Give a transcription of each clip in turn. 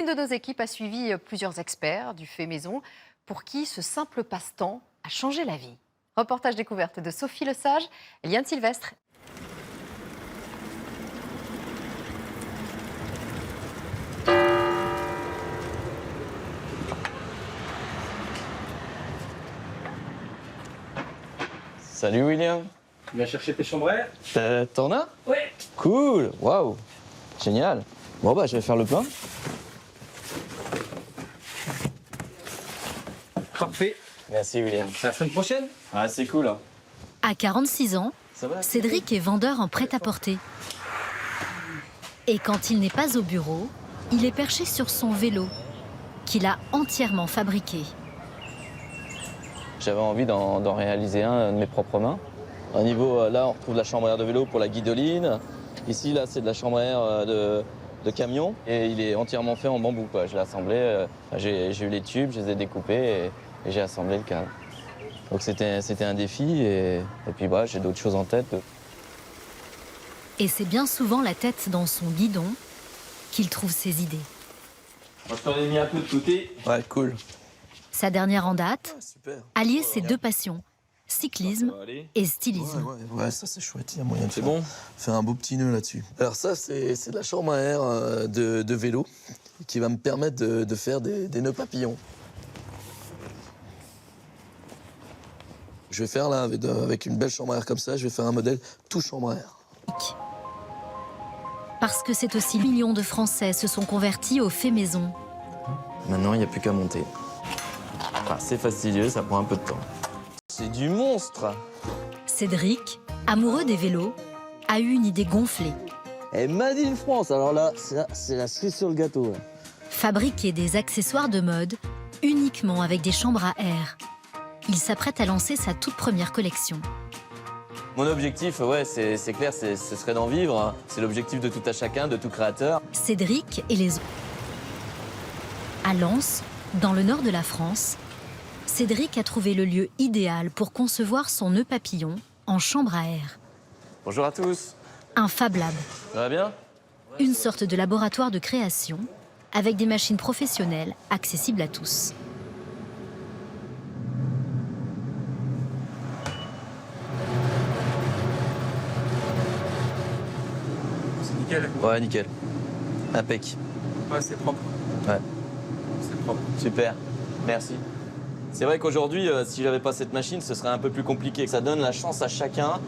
Une de nos équipes a suivi plusieurs experts du fait maison pour qui ce simple passe-temps a changé la vie. Reportage découverte de Sophie Lesage et Liane Sylvestre. Salut William. Tu viens chercher tes chambres à air? T'en as? Ouais. Cool, waouh, génial. Bon bah je vais faire le plein. Parfait. Merci William. C'est la semaine prochaine? Ah c'est cool. Hein. À 46 ans, Ça va? Cédric est vendeur en prêt-à-porter. Et quand il n'est pas au bureau, il est perché sur son vélo, qu'il a entièrement fabriqué. J'avais envie d'en réaliser un de mes propres mains. Au niveau, là on retrouve la chambre à air de vélo pour la guidoline. Ici là c'est de la chambre à air de camion. Et il est entièrement fait en bambou, quoi. Je l'ai assemblé, j'ai eu les tubes, je les ai découpés et j'ai assemblé le cadre. Donc c'était un défi et puis bah, j'ai d'autres choses en tête. Et c'est bien souvent la tête dans son guidon qu'il trouve ses idées. Moi je t'en ai mis un peu de côté. Ouais, cool. Sa dernière en date, Super. allier ses deux passions, cyclisme et stylisme. Ouais, ça c'est chouette, il y a moyen de C'est bon? faire un beau petit nœud là-dessus. Alors ça, c'est de la chambre à air de vélo qui va me permettre de faire des nœuds papillons. Je vais faire là, avec une belle chambre à air comme ça, je vais faire un modèle tout chambre à air. Parce que c'est aussi millions de Français se sont convertis au fait maison. Maintenant il n'y a plus qu'à monter. Enfin, c'est fastidieux, ça prend un peu de temps. C'est du monstre! Cédric, amoureux des vélos, a eu une idée gonflée. Et Made in France, alors là, c'est la cerise sur le gâteau. Ouais. Fabriquer des accessoires de mode uniquement avec des chambres à air. Il s'apprête à lancer sa toute première collection. Mon objectif, ouais, c'est clair, ce serait d'en vivre. C'est l'objectif de tout à chacun, de tout créateur. Cédric et les autres. À Lens, dans le nord de la France, Cédric a trouvé le lieu idéal pour concevoir son nœud papillon en chambre à air. Bonjour à tous. Un Fab Lab, Ça va bien? une sorte de laboratoire de création avec des machines professionnelles accessibles à tous. C'est nickel. Ouais, nickel. Impec. Ouais, c'est propre. Ouais, C'est propre. super. Merci. C'est vrai qu'aujourd'hui, si j'avais pas cette machine, ce serait un peu plus compliqué. Ça donne la chance à chacun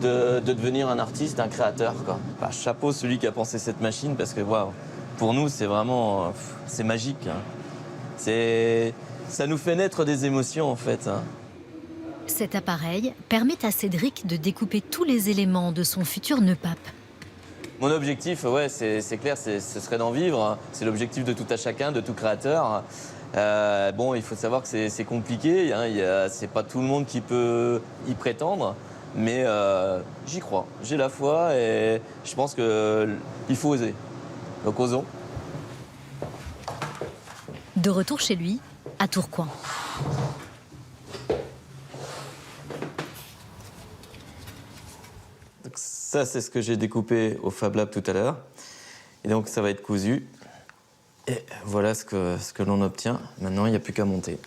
de devenir un artiste, un créateur, quoi. Bah, chapeau celui qui a pensé cette machine, parce que waouh, pour nous, c'est vraiment, c'est magique. Hein. Ça nous fait naître des émotions, en fait. Hein. Cet appareil permet à Cédric de découper tous les éléments de son futur nœud pape. Mon objectif, ouais, c'est clair, ce serait d'en vivre. C'est l'objectif de tout à chacun, de tout créateur. Bon, il faut savoir que c'est compliqué. Hein, c'est pas tout le monde qui peut y prétendre. Mais j'y crois, j'ai la foi et je pense qu'il faut oser. Donc osons. De retour chez lui, à Tourcoing. Donc ça, c'est ce que j'ai découpé au Fab Lab tout à l'heure. Et donc ça va être cousu. Et voilà ce que l'on obtient. Maintenant, il n'y a plus qu'à monter.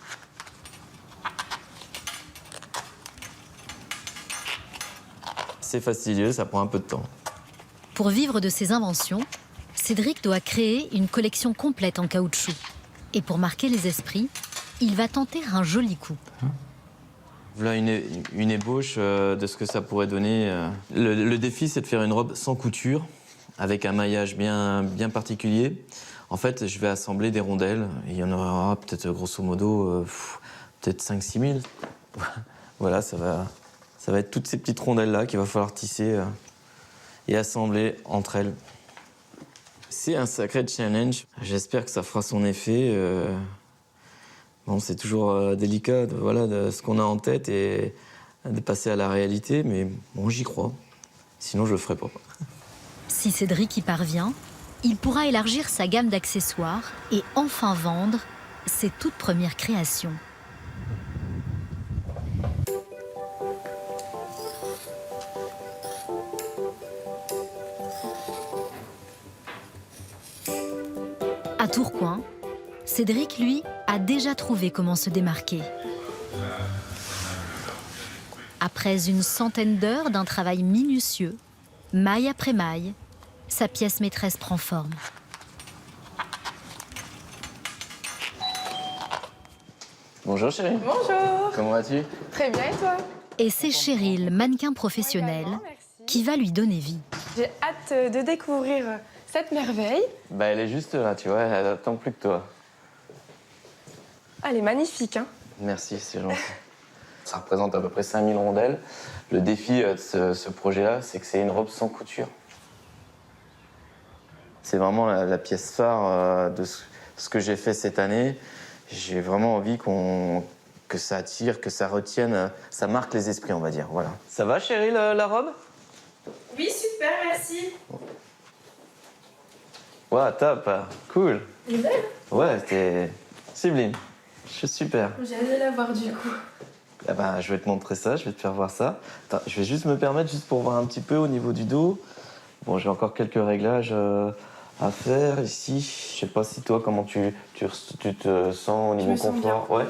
C'est fastidieux, ça prend un peu de temps. Pour vivre de ses inventions, Cédric doit créer une collection complète en caoutchouc. Et pour marquer les esprits, il va tenter un joli coup. Voilà une ébauche de ce que ça pourrait donner. Le défi, c'est de faire une robe sans couture, avec un maillage bien particulier. En fait, je vais assembler des rondelles. Il y en aura peut-être, grosso modo, peut-être 5-6 000. Voilà, ça va être toutes ces petites rondelles-là qu'il va falloir tisser et assembler entre elles. C'est un sacré challenge. J'espère que ça fera son effet. Bon, c'est toujours délicat de ce qu'on a en tête et de passer à la réalité, mais bon, j'y crois. Sinon, je le ferai pas. Si Cédric y parvient, il pourra élargir sa gamme d'accessoires et enfin vendre ses toutes premières créations. À Tourcoing, Cédric, lui, a déjà trouvé comment se démarquer. Après une centaine d'heures d'un travail minutieux, maille après maille, sa pièce maîtresse prend forme. Bonjour chérie. Bonjour. Comment vas-tu? Très bien et toi? Et c'est Cheryl, mannequin professionnelle, qui va lui donner vie. J'ai hâte de découvrir cette merveille. Bah elle est juste là, tu vois, elle attend plus que toi. Ah, elle est magnifique, hein? Merci, c'est gentil. Ça représente à peu près 5000 rondelles. Le défi de ce projet-là, c'est que c'est une robe sans couture. C'est vraiment la pièce phare de ce que j'ai fait cette année. J'ai vraiment envie que ça attire, que ça retienne, ça marque les esprits, on va dire. Voilà. Ça va, chérie, la robe? Oui, super, merci. Ouais, top, cool. Elle est belle. Ouais, c'était sublime. Je suis super. J'ai hâte de la voir du coup. Ah ben, je vais te montrer ça, je vais te faire voir ça. Attends, je vais juste me permettre, juste pour voir un petit peu au niveau du dos. Bon, j'ai encore quelques réglages à faire ici. Je sais pas si toi, comment tu te sens au niveau me sens confort. Ouais.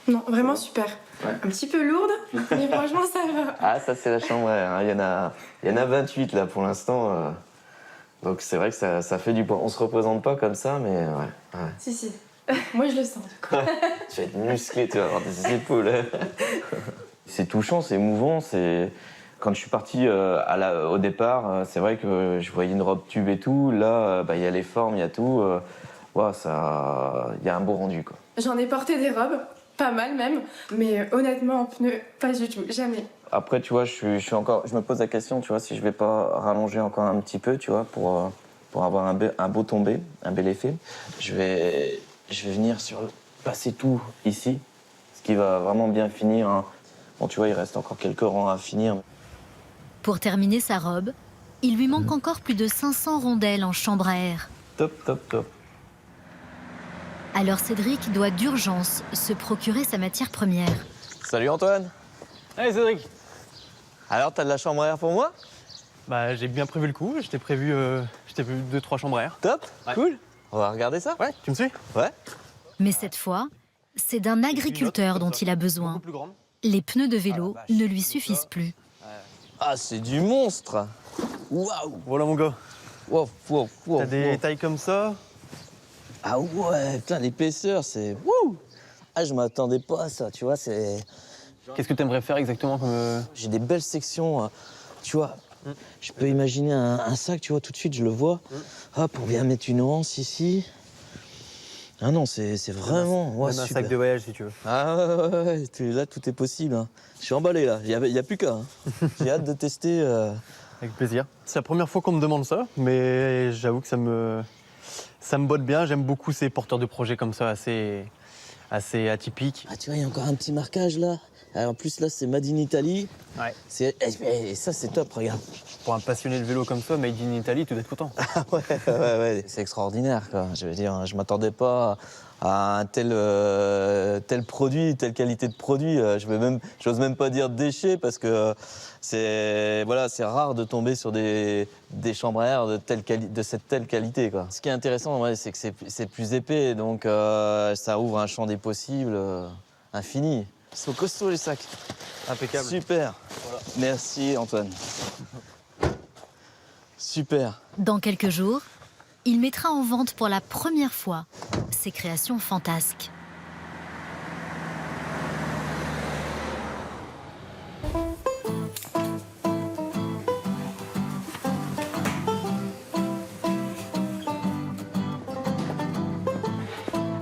Non, vraiment super. Ouais. Un petit peu lourde, mais franchement, ça va. Ah, ça, c'est la chambre à air, hein. Il y en a 28 là pour l'instant. Donc, c'est vrai que ça fait du poids. On se représente pas comme ça, mais ouais. Si. Moi, je le sens. Tu vas être musclé, tu vas avoir des épaules. C'est touchant, c'est émouvant. Quand je suis parti au départ, c'est vrai que je voyais une robe tube et tout. Là, il y a les formes, il y a tout. Il y a un beau rendu, quoi. J'en ai porté des robes, pas mal même, mais honnêtement, en pneu, pas du tout, jamais. Après, tu vois, je me pose la question, tu vois, si je vais pas rallonger encore un petit peu, tu vois, pour avoir un beau tombé, un bel effet. Je vais venir passer tout ici, ce qui va vraiment bien finir, hein. Bon, tu vois, il reste encore quelques rangs à finir. Pour terminer sa robe, il lui manque encore plus de 500 rondelles en chambre à air. Top, top, top. Alors Cédric doit d'urgence se procurer sa matière première. Salut Antoine. Hey Cédric. Alors, t'as de la chambre à air pour moi? Bah j'ai bien prévu le coup, je t'ai prévu 2-3 chambres à air. Top, Ouais. cool. On va regarder ça? Ouais, tu me suis? Ouais. Mais cette fois, c'est d'un agriculteur dont il a besoin. Beaucoup plus grande. Les pneus de vélo ne lui suffisent plus. Ah, c'est du monstre. Waouh. Voilà mon gars. Wow. T'as des tailles comme ça. Ah ouais, putain, l'épaisseur, c'est... Wouh. Ah, je m'attendais pas à ça, tu vois, c'est... Qu'est-ce que t'aimerais faire exactement comme... J'ai des belles sections, tu vois. Je peux imaginer un sac, tu vois, tout de suite, je le vois. Hop, on vient mettre une anse ici. Ah non, c'est vraiment... Ouais, Même un super. sac de voyage si tu veux. Ah ouais, là, tout est possible, hein. Je suis emballé, là. Il y a plus qu'à. Hein. J'ai hâte de tester... Avec plaisir. C'est la première fois qu'on me demande ça, mais j'avoue que ça me botte bien. J'aime beaucoup ces porteurs de projets comme ça, assez atypiques. Ah, tu vois, il y a encore un petit marquage, là. Alors, en plus, là, c'est Made in Italy. Ouais. Et ça, c'est top, regarde. Pour un passionné de vélo comme ça, made in Italy, tu dois être content. Ouais. C'est extraordinaire, quoi. Je veux dire, je m'attendais pas à un tel produit, telle qualité de produit. J'ose même pas dire déchet parce que c'est rare de tomber sur des chambres à air de cette telle qualité, quoi. Ce qui est intéressant, ouais, c'est que c'est plus épais, donc ça ouvre un champ des possibles infini. Ils sont costauds, les sacs. Impeccable. Super. Voilà. Merci, Antoine. Super. Dans quelques jours, il mettra en vente pour la première fois ses créations fantasques.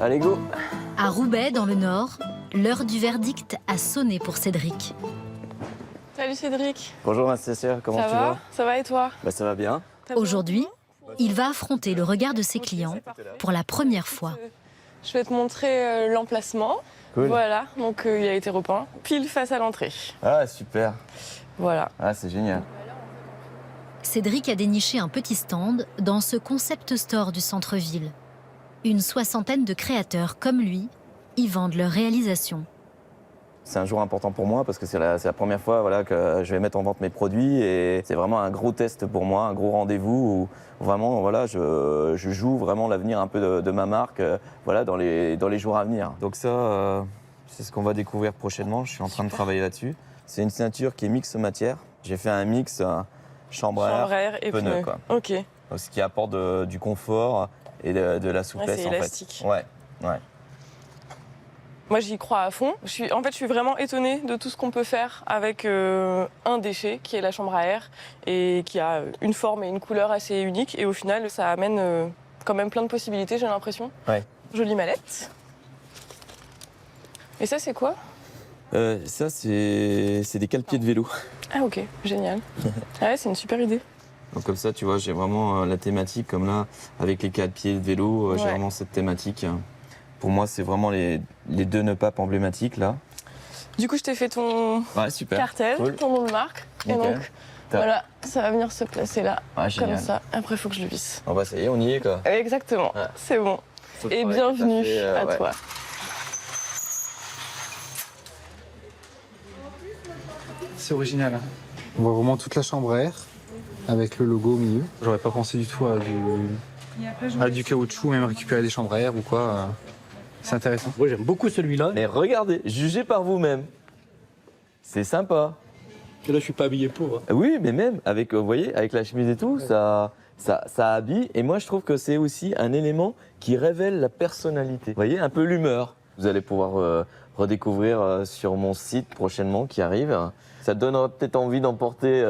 Allez, go. À Roubaix, dans le Nord, l'heure du verdict a sonné pour Cédric. Salut Cédric. Bonjour, ma sœur, comment Ça tu va? vas? Ça va et toi? Bah, ça va bien. Aujourd'hui, il va affronter le regard de ses clients pour la première fois. Je vais te montrer l'emplacement. Cool. Voilà, donc il a été repeint pile face à l'entrée. Ah, super. Voilà. Ah, c'est génial. Cédric a déniché un petit stand dans ce concept store du centre-ville. Une 60aine de créateurs comme lui y vendent leurs réalisations. C'est un jour important pour moi parce que c'est la première fois voilà, que je vais mettre en vente mes produits et c'est vraiment un gros test pour moi, un gros rendez-vous où vraiment voilà, je joue vraiment l'avenir un peu de ma marque voilà, dans les jours à venir. Donc ça, c'est ce qu'on va découvrir prochainement, je suis en train de travailler là-dessus. C'est une ceinture qui est mix matière. J'ai fait un mix chambre à air et pneu. Quoi. Ok. Donc, ce qui apporte du confort et de la souplesse c'est en élastique. fait. Ouais. Moi, j'y crois à fond. Je suis vraiment étonnée de tout ce qu'on peut faire avec un déchet, qui est la chambre à air, et qui a une forme et une couleur assez unique. Et au final, ça amène quand même plein de possibilités, j'ai l'impression. Ouais. Jolie mallette. Et ça, c'est quoi? Ça, c'est des cale-pieds de vélo. Ah ok, génial. Ouais, c'est une super idée. Donc comme ça, tu vois, j'ai vraiment la thématique, comme là, avec les cale-pieds de vélo, j'ai Ouais. vraiment cette thématique. Pour moi, c'est vraiment les deux nœuds papes emblématiques, là. Du coup, je t'ai fait ton Ouais, super. cartel, Cool. ton nom de marque. Et Nickel. donc, voilà, ça va venir se placer là, Ah, comme génial. ça. Après, il faut que je le visse. Bon, bah, ça y est, on y est, quoi. Exactement, Ouais. c'est bon. Faut le Et travail que t'as bienvenue fait, à ouais. toi. C'est original. Hein. On voit vraiment toute la chambre à air avec le logo au milieu. J'aurais pas pensé du tout à du caoutchouc, même récupérer des chambres à air ou quoi. C'est intéressant. Moi, j'aime beaucoup celui-là. Mais regardez, jugez par vous-même. C'est sympa. Et là, je suis pas habillé pour. Hein. Oui, mais même, avec, vous voyez, avec la chemise et tout, ça habille. Et moi, je trouve que c'est aussi un élément qui révèle la personnalité. Vous voyez, un peu l'humeur. Vous allez pouvoir redécouvrir sur mon site prochainement qui arrive. Ça donnera peut-être envie d'en porter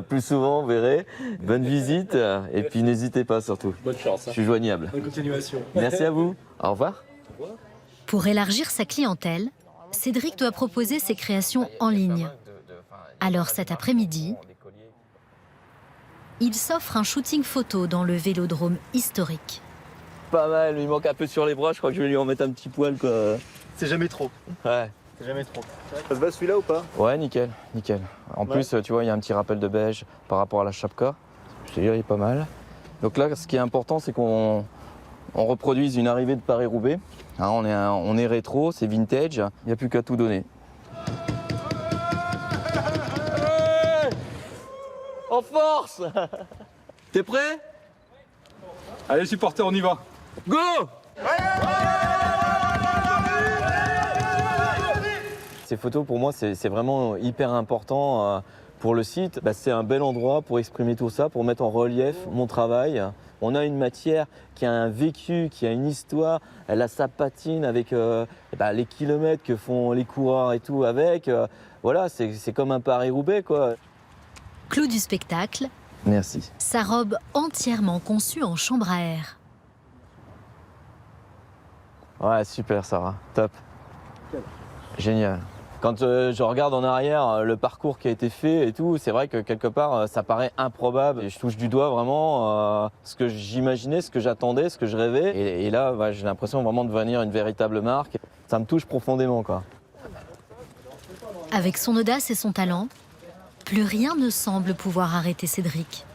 plus souvent, vous verrez. Bonne visite et puis n'hésitez pas surtout. Bonne chance. Je suis joignable. Bonne continuation. Merci à vous. Au revoir. Pour élargir sa clientèle, Cédric doit proposer ses créations en ligne. Alors cet après-midi, il s'offre un shooting photo dans le vélodrome historique. Pas mal, il manque un peu sur les bras, je crois que je vais lui en mettre un petit poil quoi. C'est jamais trop. Ouais. C'est jamais trop. Ça se va celui-là ou pas? Ouais, nickel, nickel. En plus, tu vois, il y a un petit rappel de beige par rapport à la chapka. Je te dis, il est pas mal. Donc là, ce qui est important, c'est qu'on reproduise une arrivée de Paris-Roubaix. Hein, on est rétro, c'est vintage, il n'y a plus qu'à tout donner. En force. T'es prêt? Allez, supporters, on y va. Go! Ces photos, pour moi, c'est vraiment hyper important pour le site. Bah, c'est un bel endroit pour exprimer tout ça, pour mettre en relief mon travail. On a une matière qui a un vécu, qui a une histoire. Elle a sa patine avec les kilomètres que font les coureurs et tout avec. Voilà, c'est comme un Paris-Roubaix, quoi. Clou du spectacle, Merci. sa robe entièrement conçue en chambre à air. Ouais, super, Sarah. Top. Génial. Quand je regarde en arrière le parcours qui a été fait et tout, c'est vrai que quelque part, ça paraît improbable. Et je touche du doigt vraiment ce que j'imaginais, ce que j'attendais, ce que je rêvais. Et là, j'ai l'impression vraiment de devenir une véritable marque. Ça me touche profondément, quoi. Avec son audace et son talent, plus rien ne semble pouvoir arrêter Cédric.